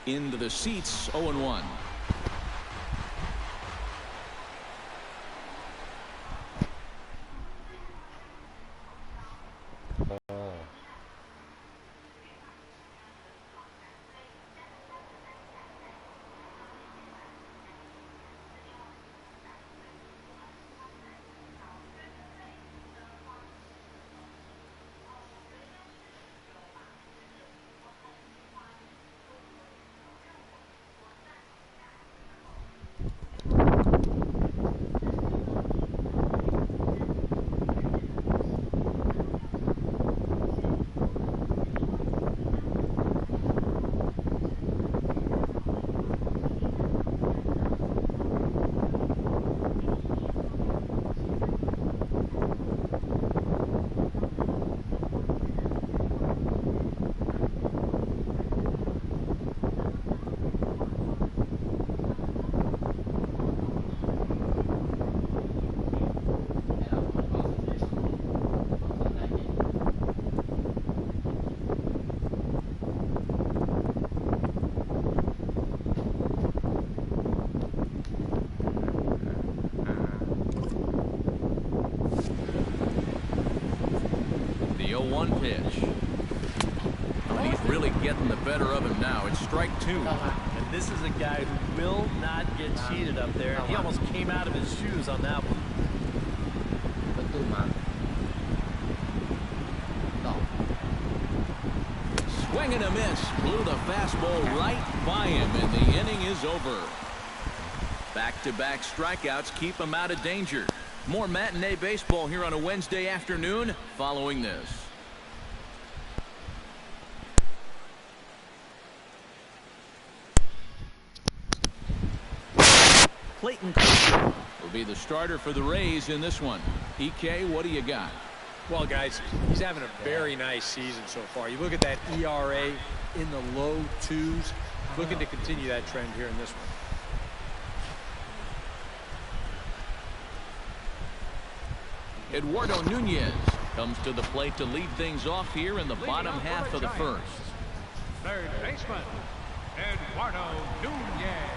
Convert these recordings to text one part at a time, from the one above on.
Into the seats, 0-1. Pitch. Oh, he's really getting the better of him now. It's strike 2. And this is a guy who will not get cheated up there. He almost came out of his shoes on that one. Swing and a miss. Blew the fastball right by him, and the inning is over. Back-to-back strikeouts keep him out of danger. More matinee baseball here on a Wednesday afternoon following this. Clayton will be the starter for the Rays in this one. EK, what do you got? Well, guys, he's having a very nice season so far. You look at that ERA in the low 2s. Looking to continue that trend here in this one. Eduardo Nunez comes to the plate to lead things off here in the bottom half of the first. Third baseman, Eduardo Nunez.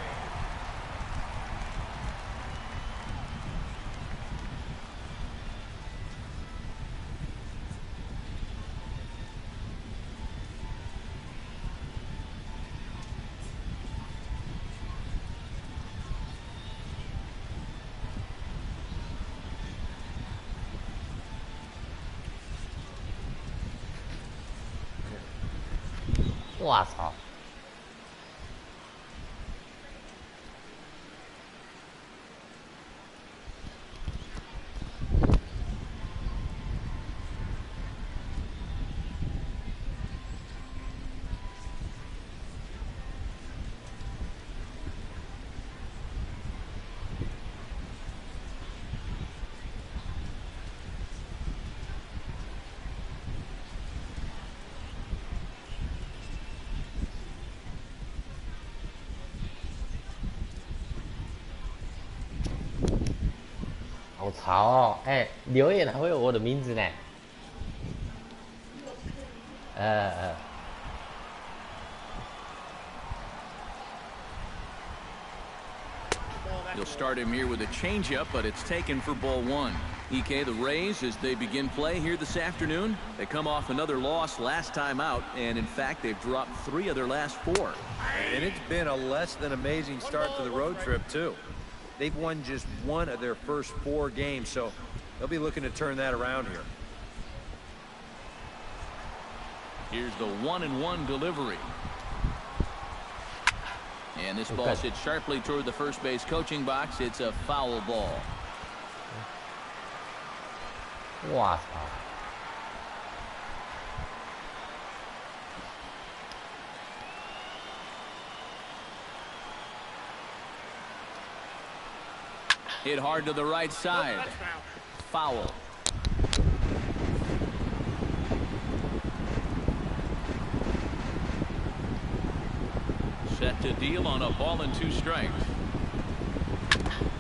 我操！ 我操！哎，留言还会有我的名字呢。You'll start him here with a changeup, but it's taken for ball 1. EK, the Rays, as they begin play here this afternoon, they come off another loss last time out, and in fact, they've dropped 3 of their last 4. And it's been a less than amazing start to the road trip, too. They've won just 1 of their first 4 games, so they'll be looking to turn that around here. Here's the 1-1 delivery. And this ball hits sharply toward the first base coaching box. It's a foul ball. 我操！ Hit hard to the right side. Foul. Set to deal on a ball and 2 strikes.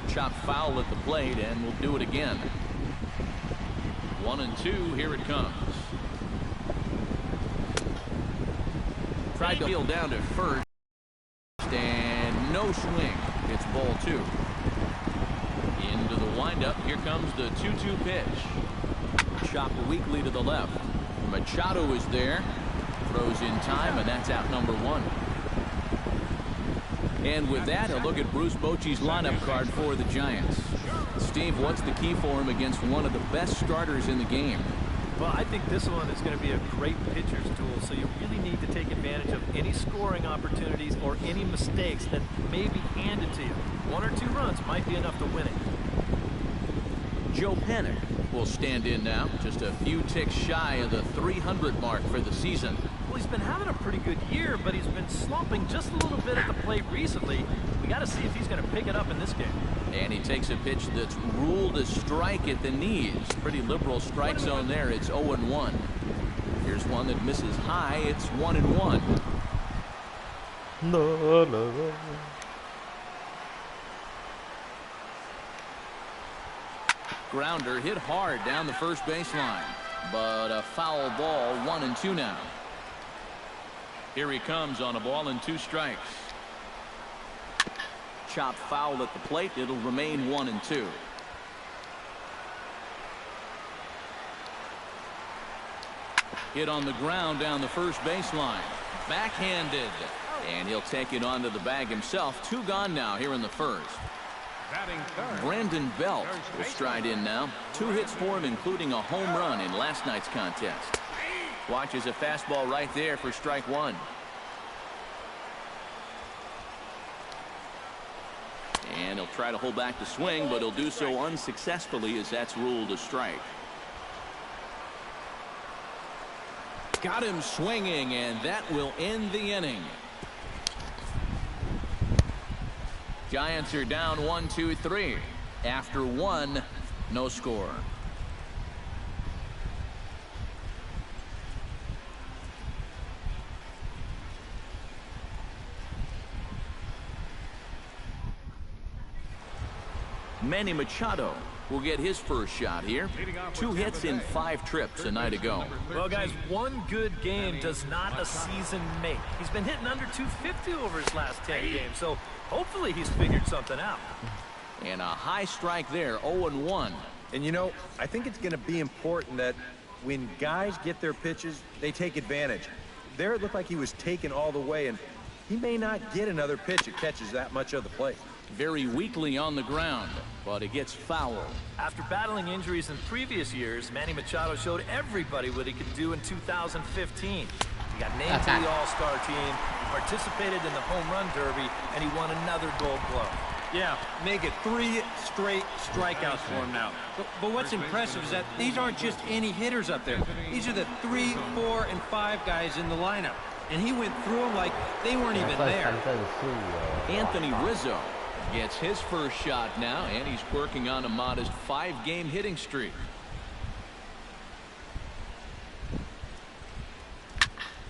Chop foul at the plate, and we'll do it again. 1-2, here it comes. Tried to field down to first. and no swing. It's ball 2. Into the windup. Here comes the 2-2 pitch. Chopped weakly to the left. Machado is there. Throws in time, and that's out number 1. And with that, a look at Bruce Bochy's lineup card for the Giants. Steve, what's the key for him against one of the best starters in the game? Well, I think this one is going to be a great pitcher's tool, so you really need to take advantage of any scoring opportunities or any mistakes that may be handed to you. 1 or 2 runs might be enough to win it. Joe Panik will stand in now, just a few ticks shy of the 300 mark for the season. Well, he's been having a pretty good year, but he's been slumping just a little bit at the plate recently. We got to see if he's going to pick it up in this game. And he takes a pitch that's ruled a strike at the knees. Pretty liberal strike zone there. It's 0-1. Here's one that misses high. It's 1-1. No. Grounder hit hard down the first baseline, but a foul ball. 1-2 now. Here he comes on a ball and 2 strikes. Chopped foul at the plate. It'll remain 1-2. Hit on the ground down the first baseline. Backhanded. And he'll take it onto the bag himself. 2 gone now here in the first. Brandon Belt will stride in now. 2 hits for him, including a home run in last night's contest. Watches a fastball right there for strike 1. And he'll try to hold back the swing, but he'll do so unsuccessfully as that's ruled a strike. Got him swinging, and that will end the inning. Giants are down 1-2-3. After 1, no score. Manny Machado will get his first shot here. 2 hits in 5 trips a night ago. Well, guys, 1 good game does not a season make. He's been hitting under 250 over his last 10 games, so hopefully he's figured something out. And a high strike there, 0-1. And you know, I think it's going to be important that when guys get their pitches, they take advantage. There it looked like he was taken all the way, and he may not get another pitch that catches that much of the plate. Very weakly on the ground, but it gets foul. After battling injuries in previous years, Manny Machado showed everybody what he could do in 2015. He got named to the All-Star team, participated in the Home Run Derby, and he won another Gold Glove. Yeah, make it 3 straight strikeouts for him now. But what's impressive is that these aren't just any hitters up there. These are the 3, 4, and 5 guys in the lineup. And he went through them like they weren't even there. Anthony Rizzo gets his first shot now, and he's working on a modest 5-game hitting streak.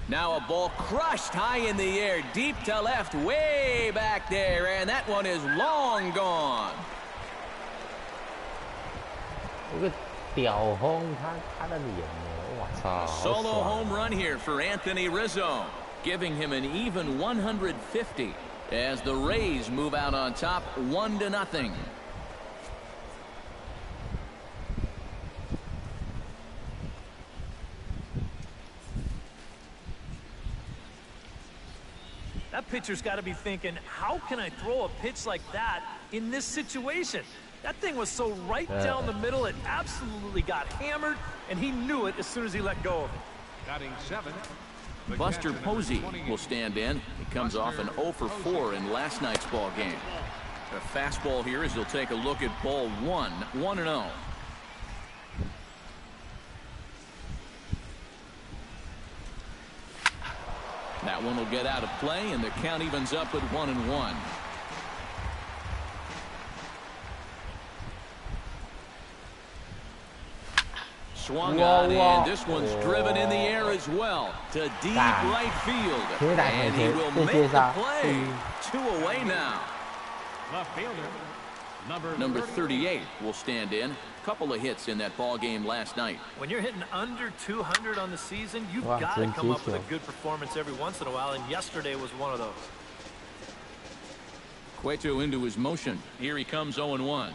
Now a ball crushed high in the air, deep to left, way back there, and that one is long gone. Solo home run here for Anthony Rizzo, giving him an even 150 as the Rays move out on top 1-0. That pitcher's got to be thinking, how can I throw a pitch like that in this situation? That thing was so right down the middle, it absolutely got hammered, and he knew it as soon as he let go of it. Batting 7. Buster Posey will stand in. He comes off an 0 for 4 in last night's ball game. A fastball here as he'll take a look at ball 1, 1-0. That one will get out of play, and the count evens up at 1-1. Swung on, and this one's driven in the air as well to deep right field. And he will make the play. 2 away now. Left fielder, Number 38 will stand in. Couple of hits in that ball game last night. When you're hitting under 200 on the season, you've got to come up with a good performance every once in a while, and yesterday was one of those. Cueto into his motion. Here he comes 0-1.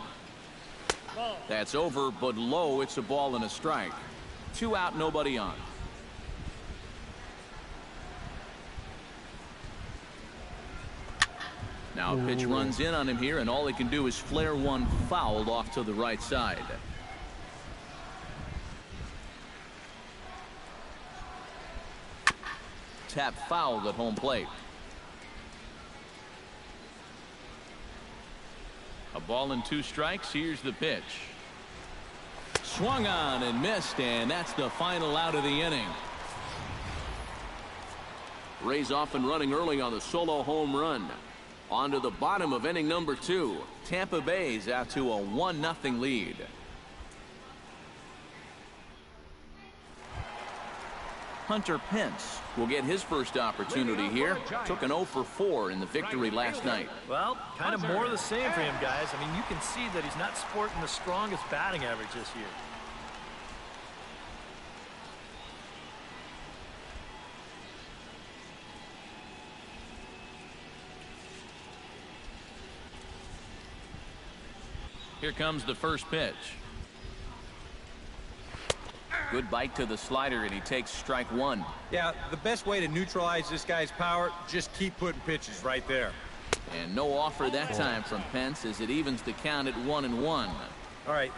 That's over, but low. It's a ball and a strike. 2 out, nobody on. Now pitch runs in on him here, and all he can do is flare one fouled off to the right side. Tap fouled at home plate. A ball and 2 strikes. Here's the pitch. Swung on and missed, and that's the final out of the inning. Rays off and running early on the solo home run. On to the bottom of inning number 2. Tampa Bay's out to a 1-0 lead. Hunter Pence will get his first opportunity here. Took an 0 for 4 in the victory last night. Well, kind of more of the same for him, guys. I mean, you can see that he's not sporting the strongest batting average this year. Here comes the first pitch. Good bite to the slider, and he takes strike 1. Yeah, the best way to neutralize this guy's power, just keep putting pitches right there. And no offer that time from Pence as it evens the count at 1-1. All right,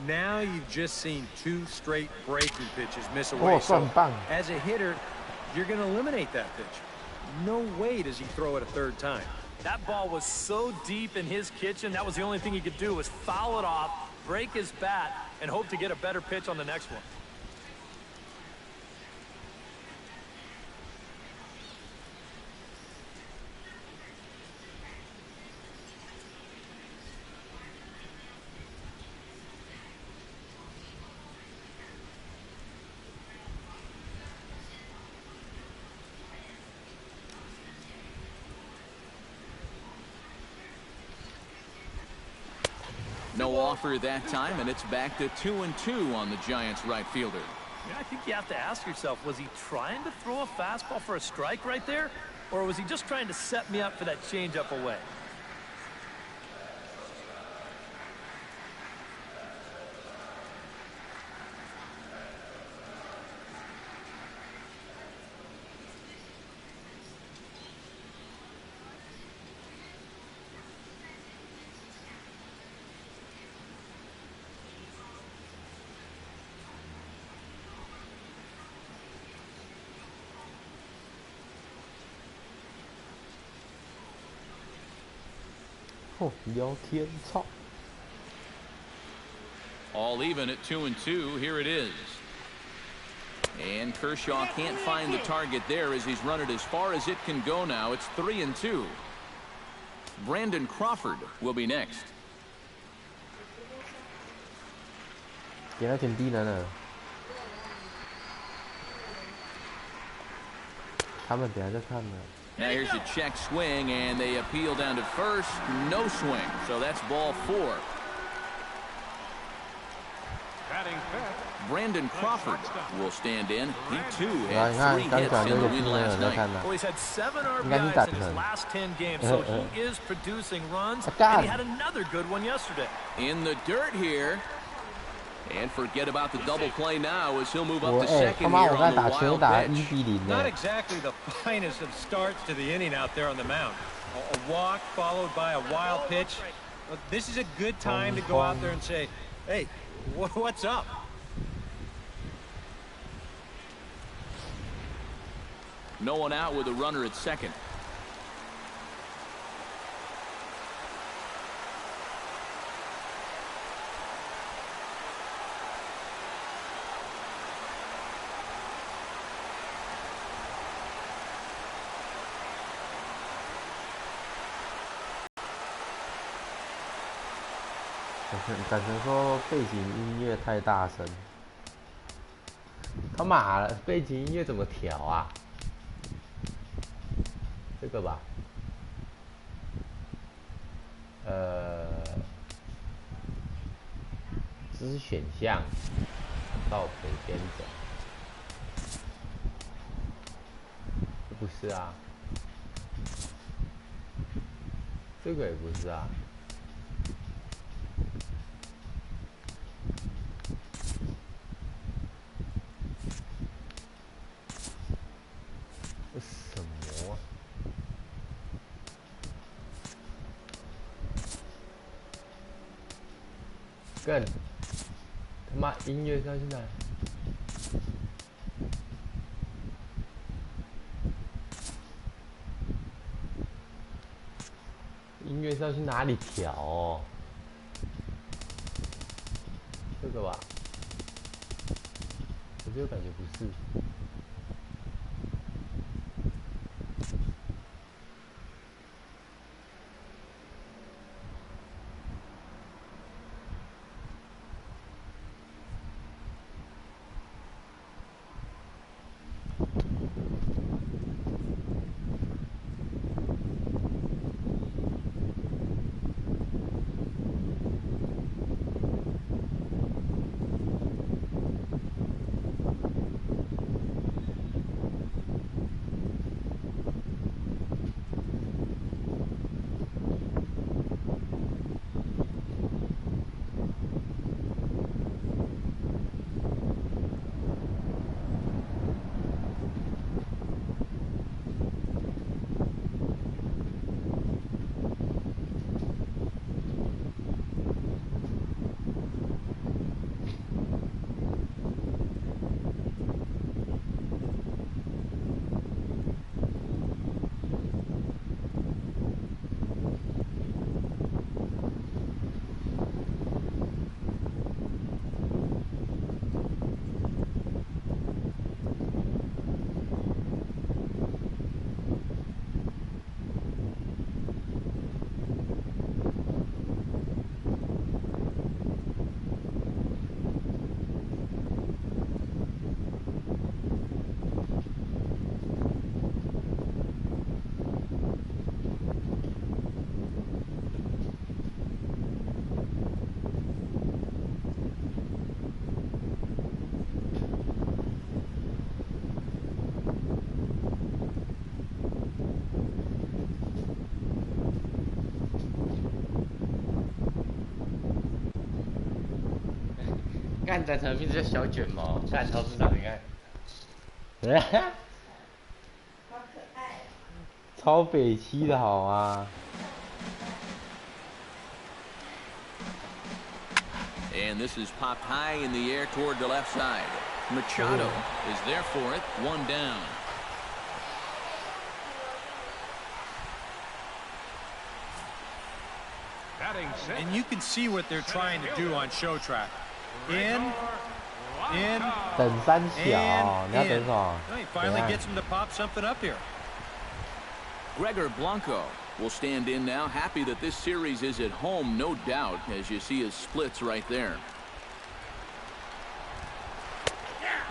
now you've just seen 2 straight breaking pitches miss away. So as a hitter, you're going to eliminate that pitch. No way does he throw it a 3rd time. That ball was so deep in his kitchen, that was the only thing he could do was foul it off, break his bat, and hope to get a better pitch on the next one. No offer that time, and it's back to 2-2 on the Giants right fielder. Yeah, I think you have to ask yourself, was he trying to throw a fastball for a strike right there? Or was he just trying to set me up for that changeup away? All even at 2-2. Here it is. And Kershaw can't find the target there as he's run it as far as it can go now. It's 3-2. Brandon Crawford will be next. 给他挺低能的。他们等下再看呢。 Now here's a check swing, and they appeal down to first. No swing, so that's ball 4. Brandon Crawford will stand in. He too had 3 hits in the win last night. Well, he's had 7 RBIs in his last 10 games, so he is producing runs, and he had another good one yesterday. In the dirt here. And forget about the double play now as he'll move up to second here on the wild pitch. Not exactly the finest of starts to the inning out there on the mound. A walk followed by a wild pitch. This is a good time to go out there and say, hey, what's up? No one out with a runner at second.感觉说背景音乐太大声，他妈的，背景音乐怎么调啊？这个吧，这是选项，到左边走，不是啊。这个也不是啊。这什么啊？干！他妈音乐是要去哪？音乐是要去哪里调哦？这个吧？可是又感觉不是。干仔成名字叫小卷毛，干超智障，你看，好可爱，超北七的好吗？ And this is popped high in the air toward the left side. Machado is there for it, one down. And you can see what they're trying to do on show track. In. 等三小，你要等什么？ He finally gets him to pop something up here. Gregor Blanco will stand in now, happy that this series is at home, no doubt, as you see his splits right there.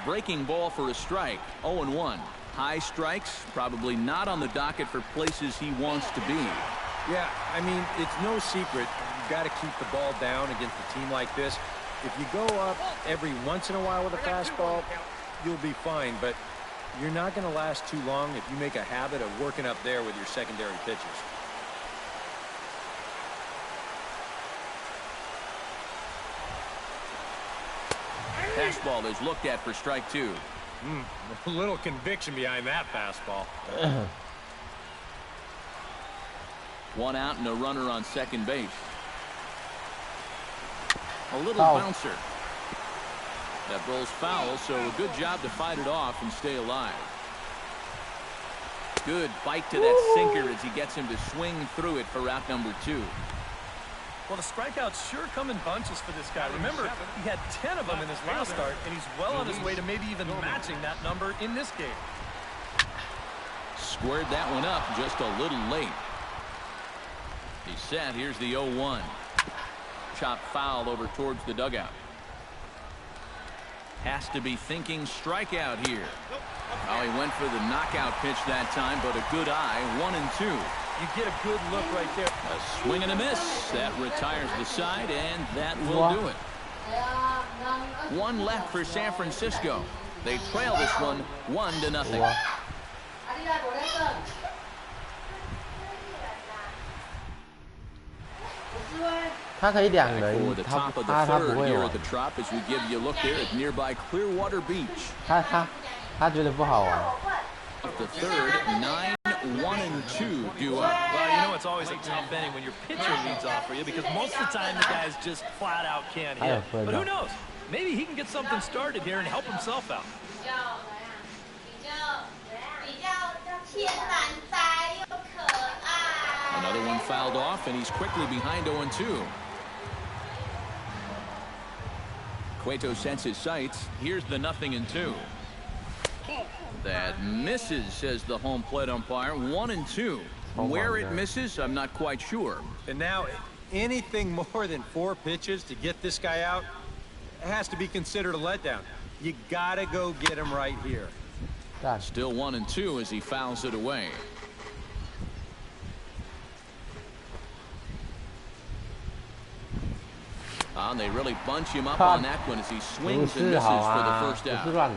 Breaking ball for a strike, 0-1. High strikes, probably not on the docket for places he wants to be. Yeah, I mean, it's no secret. You've got to keep the ball down against a team like this. If you go up every once in a while with a fastball, you'll be fine, but you're not going to last too long if you make a habit of working up there with your secondary pitches. Fastball is looked at for strike two. A little conviction behind that fastball. One out and a runner on second base. A little bouncer. That ball's foul, so a good job to fight it off and stay alive. Good bite to that sinker as he gets him to swing through it for out number 2. Well, the strikeouts sure come in bunches for this guy. Remember, he had 10 of them in his last start, and he's well on his way to maybe even matching that number in this game. Squared that one up just a little late. He's set. Here's the 0-1. Chop foul over towards the dugout. Has to be thinking strikeout here. Oh, he went for the knockout pitch that time, but a good eye, 1-2. You get a good look right there. A swing and a miss. That retires the side, and that will do it. One left for San Francisco. They trail this one 1-0. Wow. 1他可以2 For 人， the 他 top of the 不 third 会 here 玩 at the Trop as we give you a look there at nearby Clearwater Beach. 他觉得不好玩。 The third, 9-1-2 due up. Well, you know it's always a tough inning when your pitcher leads off for you because most of the time the guys just flat out can't hit. But who knows? Maybe he can get something started here and help himself out. Another one fouled off, and he's quickly behind 0-2. Cueto sets his sights. Here's the 0-2. That misses, says the home plate umpire. 1-2. Where it misses, I'm not quite sure. And now, anything more than 4 pitches to get this guy out, it has to be considered a letdown. You gotta go get him right here. Still 1-2 as he fouls it away. And they really bunch him up on that one as he swings and misses for the first out.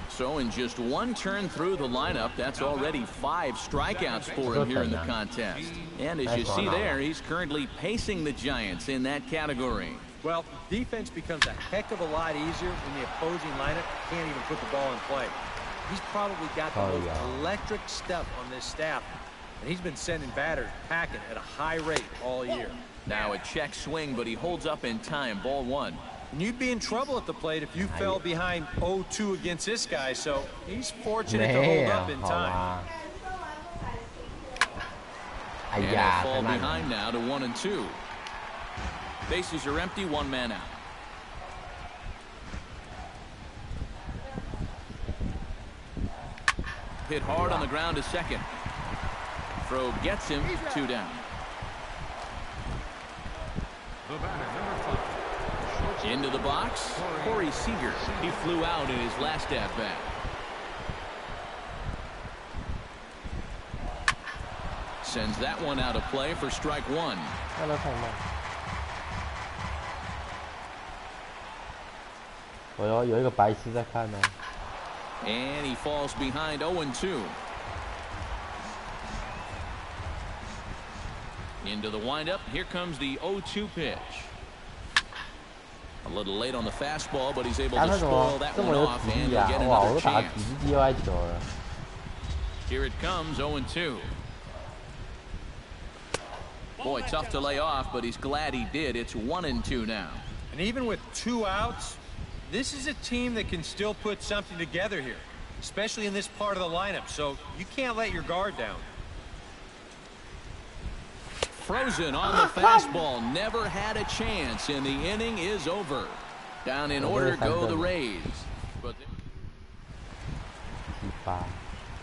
So in just 1 turn through the lineup, that's already 5 strikeouts for him here in the contest. And as you see there, he's currently pacing the Giants in that category. Well, defense becomes a heck of a lot easier when the opposing lineup can't even put the ball in play. He's probably got the most electric stuff on this staff, and he's been sending batters packing at a high rate all year. Now a check swing, but he holds up in time. Ball 1. And you'd be in trouble at the plate if you fell behind 0-2 against this guy, so he's fortunate to hold up in time. And they fall behind now to 1-2. Bases are empty, 1 man out. Hit hard on the ground to second. Throw gets him, 2 down. Into the box, Corey Seager. He flew out in his last at-bat. Sends that one out of play for strike 1. And he falls behind 0-2. Into the windup. Here comes the 0-2 pitch. A little late on the fastball, but he's able to spoil that one off and he'll get another chance. Here it comes, 0-2. Boy, tough to lay off, but he's glad he did. It's 1-2 now. And even with 2 outs, this is a team that can still put something together here, especially in this part of the lineup, so you can't let your guard down. Frozen on the fastball. Never had a chance, and the inning is over. Down in order go the Rays. But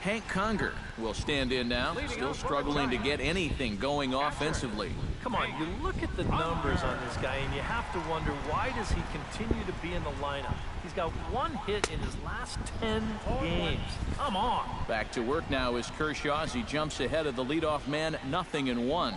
Hank Conger will stand in now, still struggling to get anything going offensively. Come on, you look at the numbers on this guy, and you have to wonder, why does he continue to be in the lineup? He's got 1 hit in his last 10 games. Come on. Back to work now is Kershaw as he jumps ahead of the leadoff man, 0-1.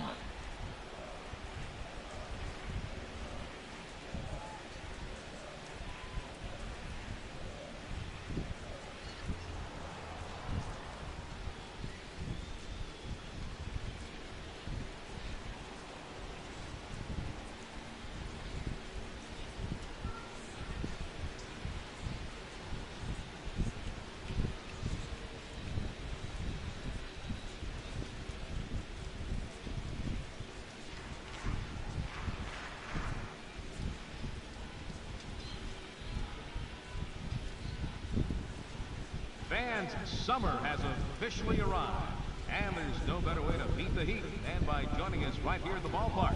Fans, summer has officially arrived, and there's no better way to beat the heat than by joining us right here at the ballpark.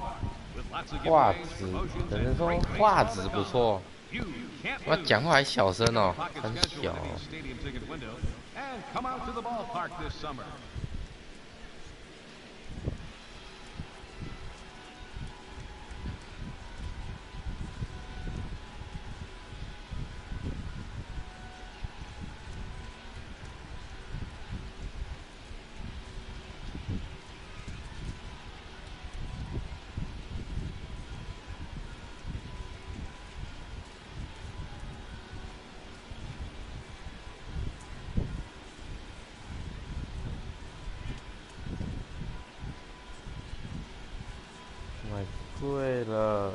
With lots of giveaways, promotions, and great baseball you can't lose. 讲话还小声哦， 很小。 Stadium ticket window, and come out to the ballpark this summer. 对了。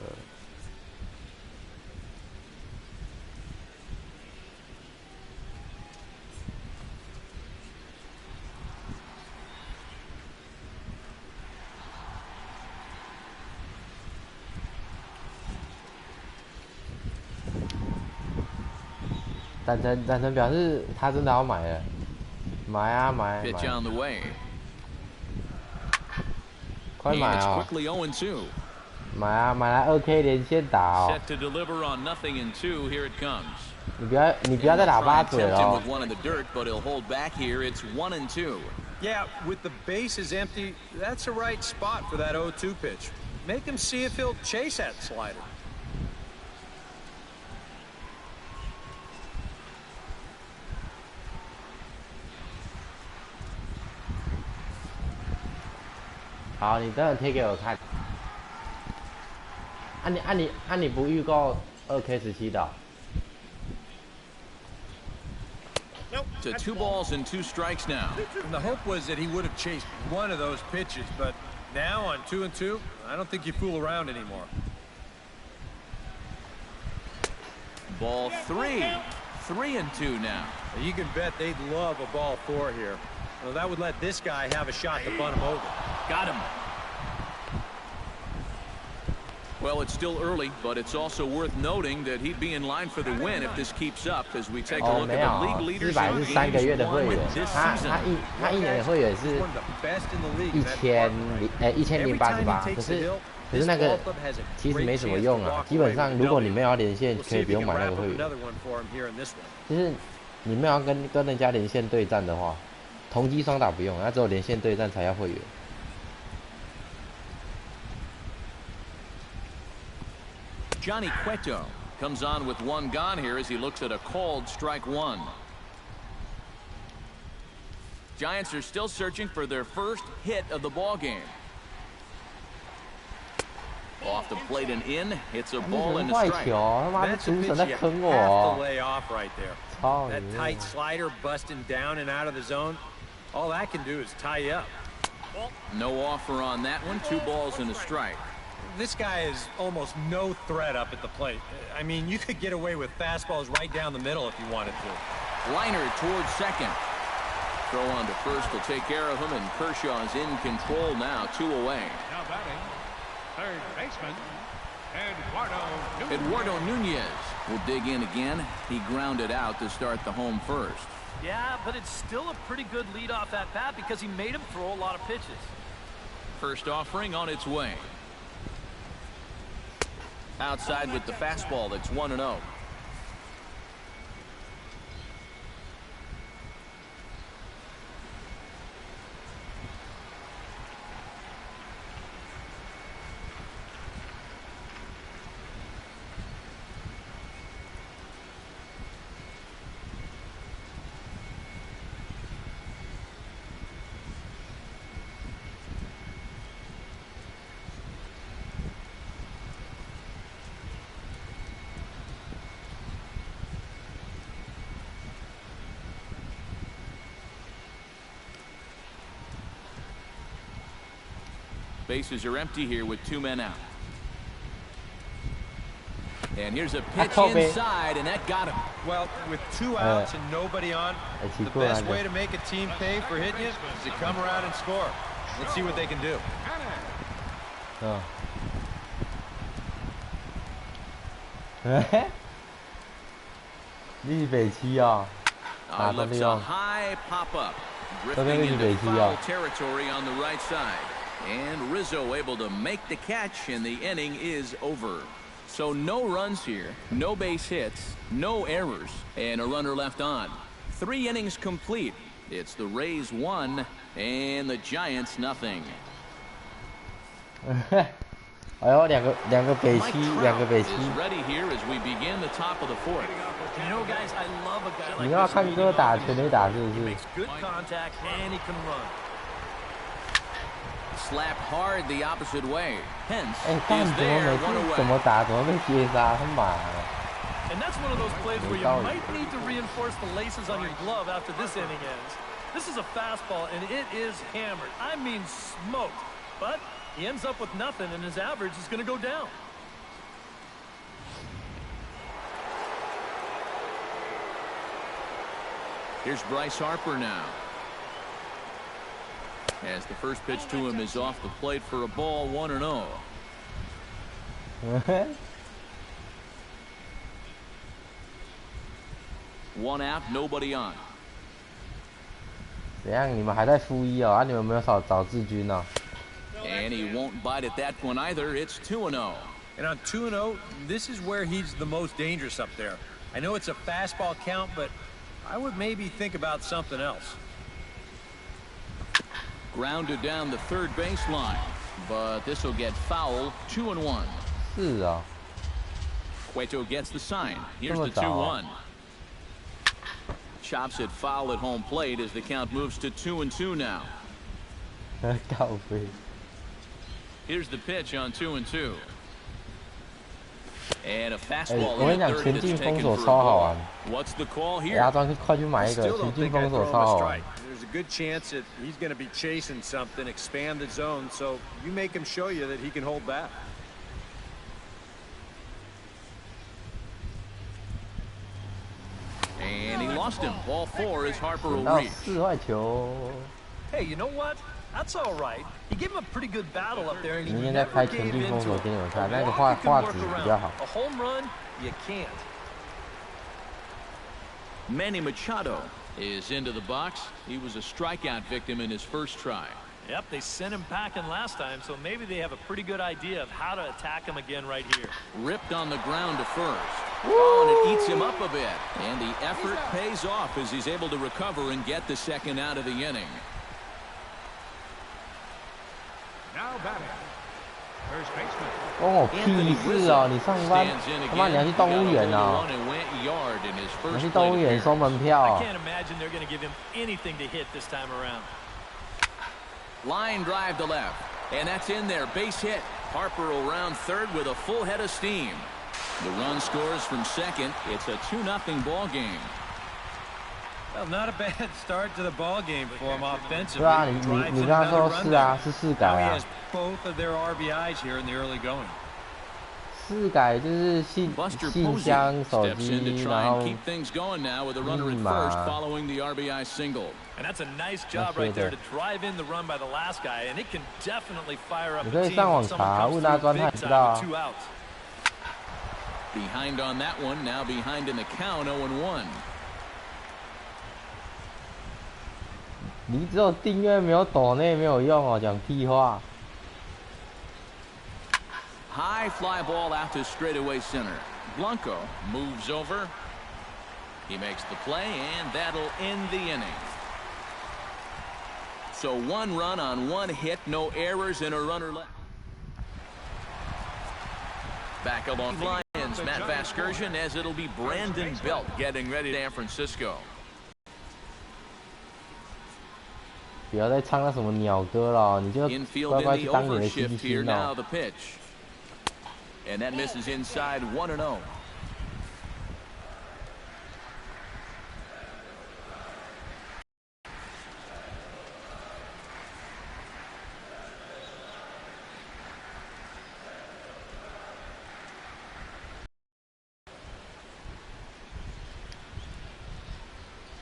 展成表示他真的要买了，买啊买！ Pitch on the way. 快买 And it's 啊！ quickly 0-2. 买啊买来2K 连线打哦！ Set to deliver on 0-2. Here it comes. 你不要再喇叭嘴了 Tempt him 哦 with one in the dirt, but he'll hold back here. It's 1-2. Yeah, with the bases empty, that's a right spot for that 0-2 pitch. Make him see if he'll chase that slider. 好，你等会贴给我看。你不预告2K17的？ To 2 balls and 2 strikes now. And the hope was that he would have chased one of those pitches, but now on 2-2, I don't think you fool around anymore. Ball 3. 3-2 now. You can bet they'd love a ball 4 here. Well, that would let this guy have a shot to bunt him over. Got him. Well, it's still early, but it's also worth noting that he'd be in line for the win if this keeps up as we take a look at the league leaders in games won this season. 他1年的会员是1088，可是那个其实没什么用啊。基本上如果你们要连线，可以不用买那个会员。就是你们要跟人家连线对战的话，同机双打不用，那只有连线对战才要会员。 Johnny Cueto comes on with 1 gone here as he looks at a called strike 1. Giants are still searching for their first hit of the ball game. Off the plate and in, it's a ball and a strike. That's a pitch you have to lay off right there. That tight slider busting down and out of the zone, all that can do is tie you up. No offer on that one. 2 balls and a strike. This guy is almost no threat up at the plate. I mean, you could get away with fastballs right down the middle if you wanted to. Liner towards second. Throw on to first will take care of him, and Kershaw's in control now, 2 away. Now batting, third baseman, Eduardo Nunez will dig in again. He grounded out to start the home first. Yeah, but it's still a pretty good leadoff at bat because he made him throw a lot of pitches. First offering on its way. Outside with the fastball, that's 1-0. Bases are empty here with 2 men out. And here's a pitch inside, and that got him. Well, with 2 outs and nobody on, the best way to make a team pay for hitting you is to come around and score. Let's see what they can do. Looks a high pop-up. Drifting into foul territory on the right side. And Rizzo able to make the catch, and the inning is over. So no runs here, no base hits, no errors, and a runner left on. 3 innings complete. It's the Rays 1 and the Giants nothing. 哎呦，两个北西。 Ready here as we begin the top of the 4th. You know, guys, I love a guy like 你要看哥打全垒打是不是？ makes good contact and he can run. Slap hard the opposite way. Hence 哎，看 is 怎么 there 每 one 次 away. 怎么打怎么被接杀，他妈的！ And that's one of those plays where you might need to reinforce the laces on your glove after this inning ends. This is a fastball, and it is hammered. I mean smoked. But He ends up with nothing, and his average is going to go down. Here's Bryce Harper now. As the first pitch to him is off the plate for a ball, 1-0. One out, nobody on. 怎样？你们还在负一哦？啊，你们没有找志军哦？ And he won't bite at that one either. It's 2-0. And on 2-0, this is where he's the most dangerous up there. I know it's a fastball count, but I would maybe think about something else. Grounded down the third baseline, but this will get foul. 2-1. 是啊。Cueto gets the sign. Here's the 2-1. Chops it foul at home plate as the count moves to 2-2 now. Here's the pitch on 2-2. And a fastball. 我跟你讲，前进封锁超好玩。What's the call here? 牙庄快去买一个前进封锁超好玩。 There's a good chance that he's going to be chasing something, expand the zone, so you make him show you that he can hold back. And he lost him. Ball 4 as Harper will reach. 4坏球。 Hey, you know what? That's all right. He gave him a pretty good battle up there, and he 明天再开 never 前 gave 进封 into 锁 it. 给你们看，那 A 个 walk 画 you can 画 work 质比 around. 较好。 A home run, you can't. Manny Machado is into the box. He was a strikeout victim in his first try. Yep, they sent him packing last time, so maybe they have a pretty good idea of how to attack him again right here. Ripped on the ground to first. Oh, and it eats him up a bit. And the effort pays off as he's able to recover and get the second out of the inning. Now batting. First baseman. 关我屁事哦！你上班他妈你要去动物园哦！你去动物园收门票哦。 I can't imagine they're going to give him anything to hit this time around. Line drive to left, and that's in there. Base hit. Harper will round third with a full head of steam. The run scores from second. It's a 2-0 ball game. Well, not a bad start to the ball game for him offensively. 对啊，你刚刚说是啊，是4改 Now he 啊。 has both of their RBIs here in the early going. 4改就是信箱、手机，然后 keep things going now with a runner at first following the RBI single. And that's a nice job right there to drive in the run by the last guy, and it can definitely fire up 你 the 可以 team 上 when 网 someone 查， comes 问他 through 专他 big 也知 time 道啊 with 2 outs. Behind on that one, now behind in the count, 0-1. 你只有订阅没有抖内没有用哦，讲屁话。 High fly ball out to straightaway center. Blanco moves over. He makes the play, and that'll end the inning. So 1 run on 1 hit, no errors, and a runner left. Back along Lions, Matt Vasgersian, as it'll be Brandon Belt getting ready to San Francisco. 不要再唱那什么鸟歌了，你就乖乖去当你的星星哦。 And that misses inside 1-0.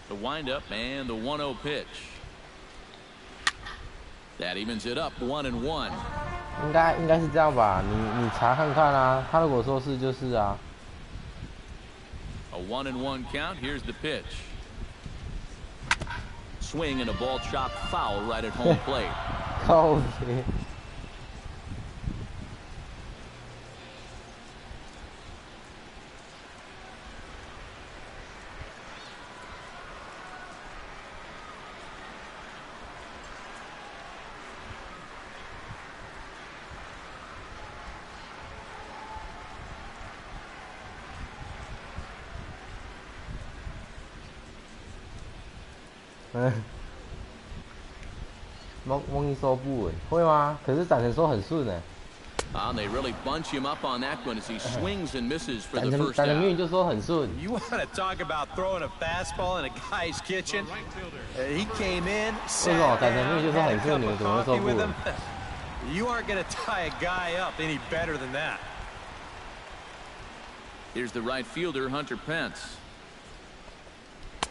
The windup and the 1-0 pitch. That evens it up 1-1. 应该是这样吧？你查看看啊，他如果说是就是啊。A 1-1 count. Here's the pitch. Swing and a ball chopped foul right at home plate. 靠北。蒙一说不稳，会吗？可是展成说很顺哎。They really bunch him up on that one as he swings and misses for the first 展成 out. 明明就说很顺。 You want to talk about throwing a fastball in a guy's kitchen? He came in, sat down, had a cup of coffee with him. You aren't going to tie a guy up any better than that. Here's the right fielder, Hunter Pence.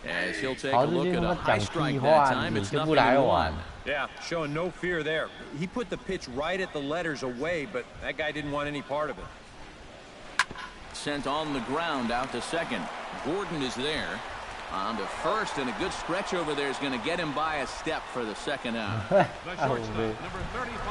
As he'll take a look at a high strike that time, it's 0-1. Yeah, showing no fear there. He put the pitch right at the letters away, but that guy didn't want any part of it. Sent on the ground out to second. Gordon is there. On to first, and a good stretch over there is going to get him by a step for the second out. The shortstop, number 35,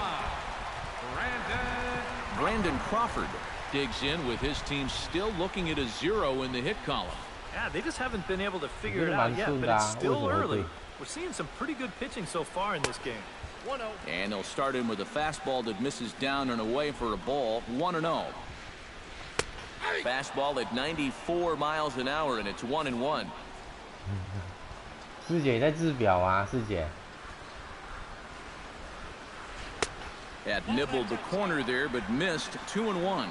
Brandon Crawford digs in with his team still looking at a 0 in the hit column. Yeah, they just haven't been able to figure it out yet, but it's still early. We're seeing some pretty good pitching so far in this game. 1-0. And they'll start in with a fastball that misses down and away for a ball. 1-0. Fastball at 94 miles an hour, and it's 1-1. 师姐在制表啊，师姐。 Had nibbled the corner there, but missed. 2-1.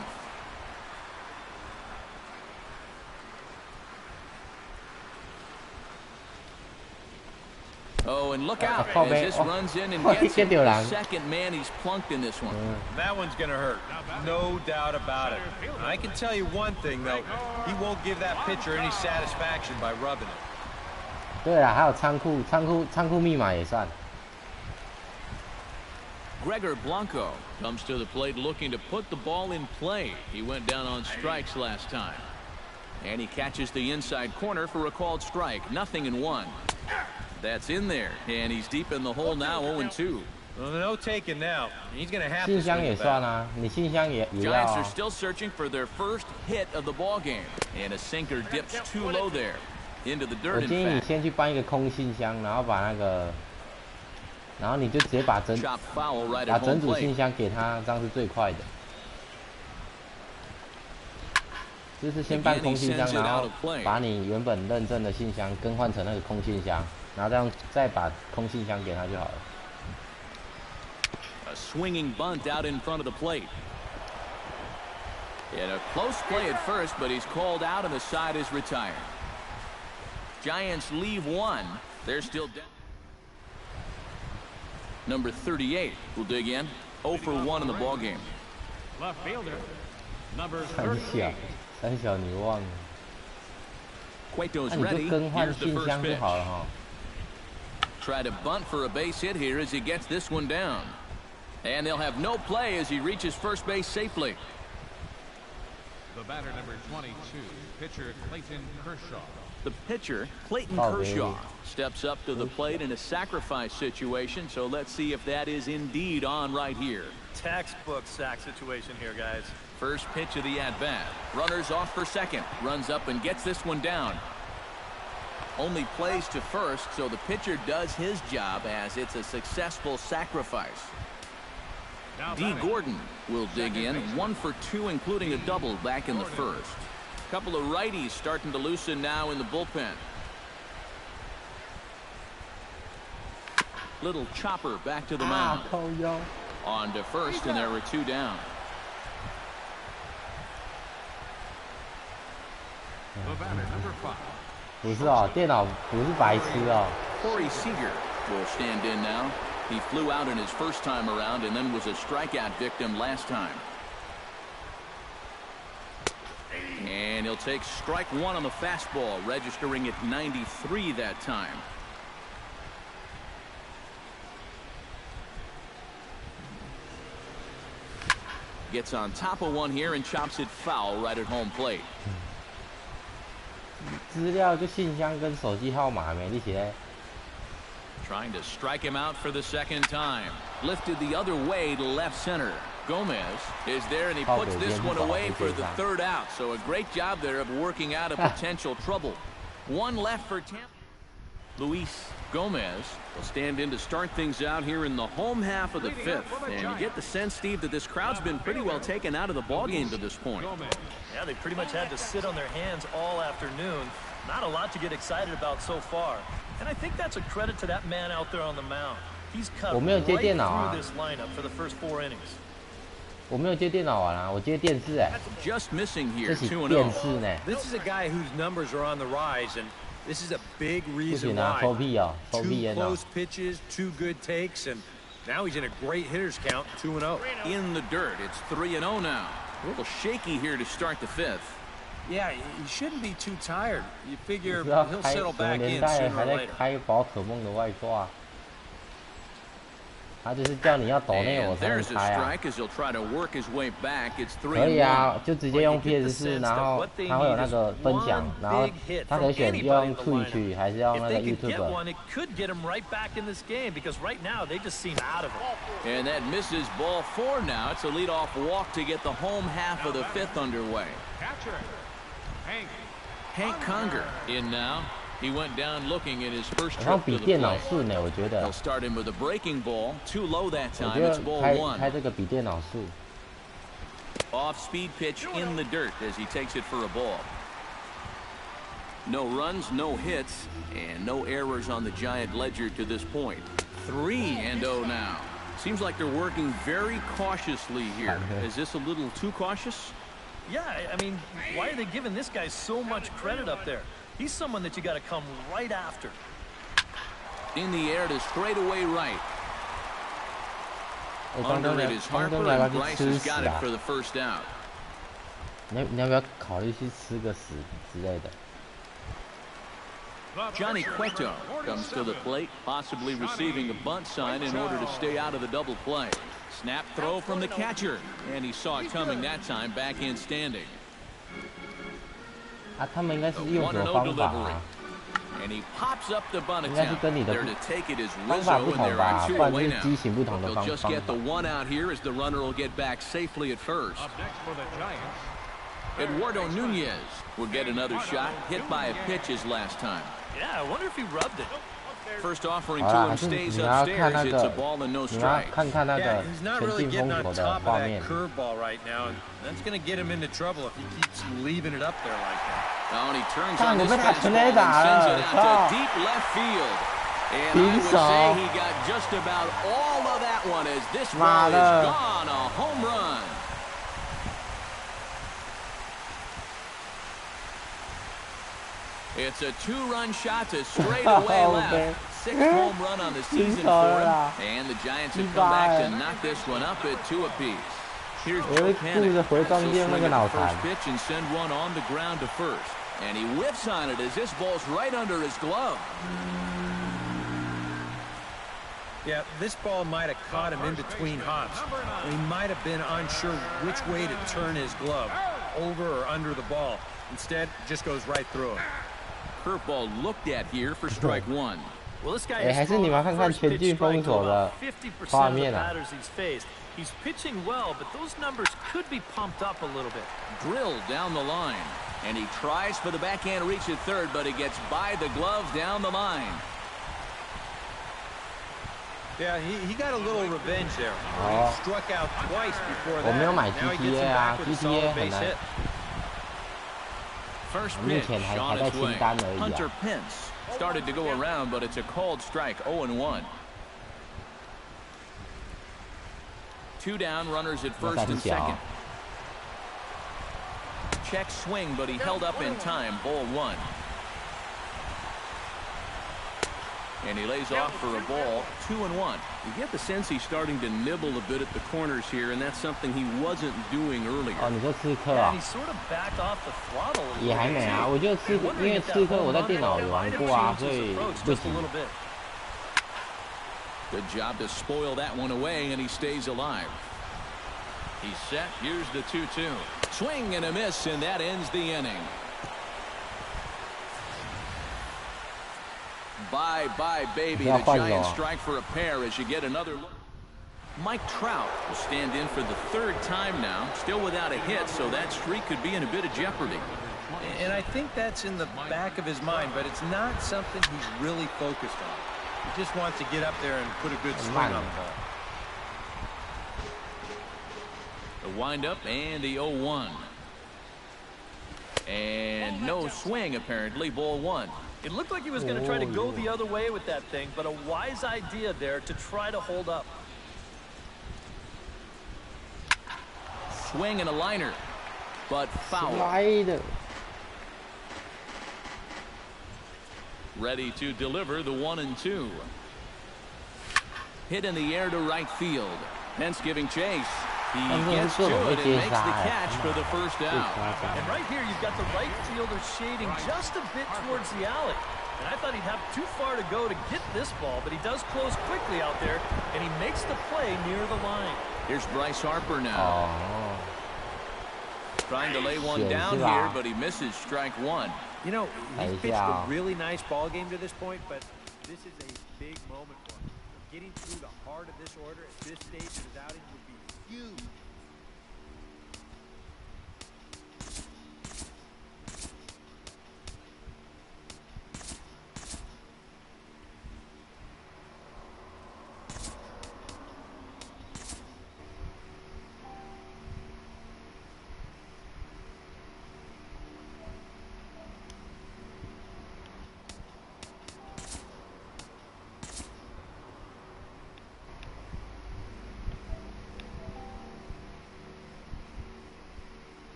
Oh, and look out as this runs in and gets it. The second man he's plunked in this one. That one's going to hurt. No doubt about it. I can tell you one thing, though. He won't give that pitcher any satisfaction by rubbing it. 对了，还有仓库密码也算。 Gregor Blanco comes to the plate looking to put the ball in play. He went down on strikes last time. And he catches the inside corner for a called strike. 0-1. That's in there. And he's deep in the hole now, 0-2. Well, no taking now. He's going to have to. 信箱也算啊，你信箱也要啊。 Giants are still searching for their first hit of the ball game. And a sinker dips too low there. Into the dirt. 我建议你先去搬一个空信箱，然后把那个，然后你就直接把整组信箱给他，这样是最快的。就是先办空信箱，然后把你原本认证的信箱更换成那个空信箱，然后这样再把空信箱给他就好了。A swinging bunt out in front of the plate. And a close play at first, but he's called out and the side is retired. Giants leave one. They're still down. Number 38 will dig in. 0 for 1 in the ball game. left fielder, number 38. 三小你忘了。 Cueto's 那你 ready. 就更换 Here's the 信 first 箱就 pitch. 好了哈。 Try to bunt for a base hit here as he gets this one down. And they'll have no play as he reaches first base safely. The batter, number 22, pitcher Clayton Kershaw. The pitcher, Clayton Kershaw, steps up to the plate in a sacrifice situation, so let's see if that is indeed on right here. Textbook sack situation here, guys. First pitch of the at-bat. Runners off for second. Runs up and gets this one down. Only plays to first, so the pitcher does his job as it's a successful sacrifice. D. Gordon will dig in. 1 for 2, including a double back in the first. Couple of righties starting to loosen now in the bullpen. Little chopper back to the mound. On to first, and there were 2 down. The batter, number 5. 不是哦，电脑不是白痴哦。Corey Seager will stand in now. He flew out in his first time around and then was a strikeout victim last time. And he'll take strike 1 on the fastball, registering at 93 that time. Gets on top of one here and chops it foul right at home plate. 资料就信箱跟手机号码没，你写。 Trying to strike him out for the second time. Lifted the other way to left center. Gomez is there, and he puts this one away for the 3rd out. So a great job there of working out a potential trouble. 1 left for Tampa. Luis Gomez will stand in to start things out here in the home half of the 5th. And you get the sense, Steve, that this crowd's been pretty well taken out of the ballgame to this point. Yeah, they pretty much had to sit on their hands all afternoon. Not a lot to get excited about so far. And I think that's a credit to that man out there on the mound. He's cut right through this lineup for the first 4 innings. 我没有接电脑玩啊，我接电视哎。 Just missing here. 这是电视呢。 This is a guy whose numbers are on the rise, and this is a big reason 不行啊， why. 抽屁哦，抽屁 2 烟哦。 close pitches, 2 good takes, and Now he's in a great hitter's count, 2-0. In the dirt, it's 3-0 now. A little shaky here to start the fifth. Yeah, he shouldn't be too tired. You figure 不知道 he'll 开 settle 什么 back 年 in 代 sooner 还 or 在 later. 开宝可梦的外挂。他就是叫你要抖内我 And 才能 there's a 开啊。 strike as he'll try to work his way back. It's 可以啊， 3-1. 就直接用 PS4， 然后它会有那个分享，然后他可以选要用 Twitch 还是要那个 YouTube。And that misses ball 4 now. It's a leadoff walk to get the home half of the fifth underway. Catcher, Hank Conger in now. He went down looking at his first 好像 trip 比 to the 电脑 plate. 顺呢，我觉得。 He'll start him with a breaking ball. Too low that 我 time. 觉 It's 得 ball 开 1. 这个比电脑顺。 Off-speed pitch in the dirt as he takes it for a ball. No runs, no hits, and no errors on the Giant ledger to this point. 3-0 now. Seems like they're working very cautiously here. Is this a little too cautious? Yeah, I mean, why are they giving this guy so much credit up there? He's someone that you got to come right after. In the air to straightaway right. 我刚刚 Under 要 it is 刚 Harper 刚要 and 去 Bryce 吃 has 屎 got it 啊 for！the first out. 你要不要考虑去吃个屎之类的？ Johnny Cueto comes to the plate, possibly receiving a bunt sign in order to stay out of the double play. Snap throw from the catcher, and he saw it coming that time, back in standing. 啊，他们应该是用什么方法啊？ And he pops up the bunt 应该是 attempt. 跟你的 There to take it is 方法 Rizzo, 不 and 同 they're 吧， on 不 two 然就 away 是 now. 机型不同的 They'll 方 just 法 get the one out here as the runner will get back safely at first. up next for the Giants. Eduardo Nunez will get another shot, hit by a pitch his last time. Yeah, I wonder if he rubbed it. First offering 好 to 啦，还 him 是 stays 你要看 upstairs. 那 It's a 个， ball and no 你要 strike. 看看那 Yeah, 个 he's not 前 really 进 getting 封 on 锁的 top of 画 that 面。 curveball right now, and that's going to get him into trouble if he keeps leaving it up there like that. Oh, and he turns 看 on 我 this 被打 fastball 全 and 垒打 sends 了， it out 操！ to deep left field. And I 平 would 手。 say he got just about all of that one as this ball 妈 is 的！ gone. A home run. It's a two-run shot to straightaway left. Sixth home run on the season for him. And the Giants have come back to knock this one up at 2 apiece. Here's Joe Panic. He'll swing at the first pitch and send one on the ground to first. And he whips on it as this ball's right under his glove. Yeah, this ball might have caught him in between hops. He might have been unsure which way to turn his glove, over or under the ball. Instead, just goes right through him. Curveball looked at here for strike one. Well, this guy 还是你们看看前进封锁的画面啊。 He's pitching well, but those numbers could be pumped up a little bit. Drilled down the line. And he tries for the backhand reach at third, but he gets by the glove down the line. Yeah, he got a little revenge there. Oh. He struck out twice before 我没有 that. 买 Now he gets GTA him 啊 back with a ，GTA solid 很 base 难。 hit. First 目 pitch 前还 on 在 its 清 way. 单而已啊。 Hunter Pence started to go around, but it's a called strike, 0-1. 2 down, runners at first and second. Check swing, but he held up in time. Ball 1. And he lays off for a ball, 2-1. You get the sense he's starting to nibble a bit at the corners here, and that's something he wasn't doing earlier. 哦，你说刺客啊 And？he sort of backed off the throttle a 也 little 还 bit. 没啊，我觉得刺，因为刺客我在电脑有玩过啊，所以不 Just a 行。 little bit. Good job to spoil that one away, and he stays alive. He's set. Here's the 2-2. Swing and a miss, and that ends the inning. Bye, baby. The Giants strike for a pair as you get another look. Mike Trout will stand in for the third time now, still without a hit, so that streak could be in a bit of jeopardy. And I think that's in the back of his mind, but it's not something he's really focused on. He just wants to get up there and put a good swing on the ball. The windup and the 0-1. And no swing, apparently. Ball 1. It looked like he was going to try to go the other way with that thing, but a wise idea there to try to hold up. Swing and a liner, but foul. Ready to deliver the 1-2. Hit in the air to right field. Pence giving chase. He gets to it and makes the catch for the first down. And right here, you've got the right fielder shading just a bit towards the alley. And I thought he'd have too far to go to get this ball, but he does close quickly out there, and he makes the play near the line. Here's Bryce Harper now. Trying to lay one down here, but he misses strike one. You know, he's pitched a really nice ball game to this point, but this is a big moment for him. Getting through the heart of this order at this stage of his outing would be huge.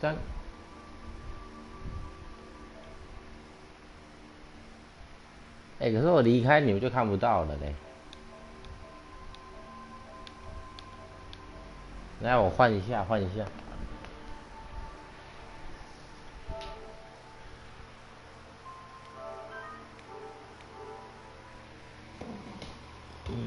真。可是我离开你们就看不到了嘞。来，我换一下，换一下。嗯。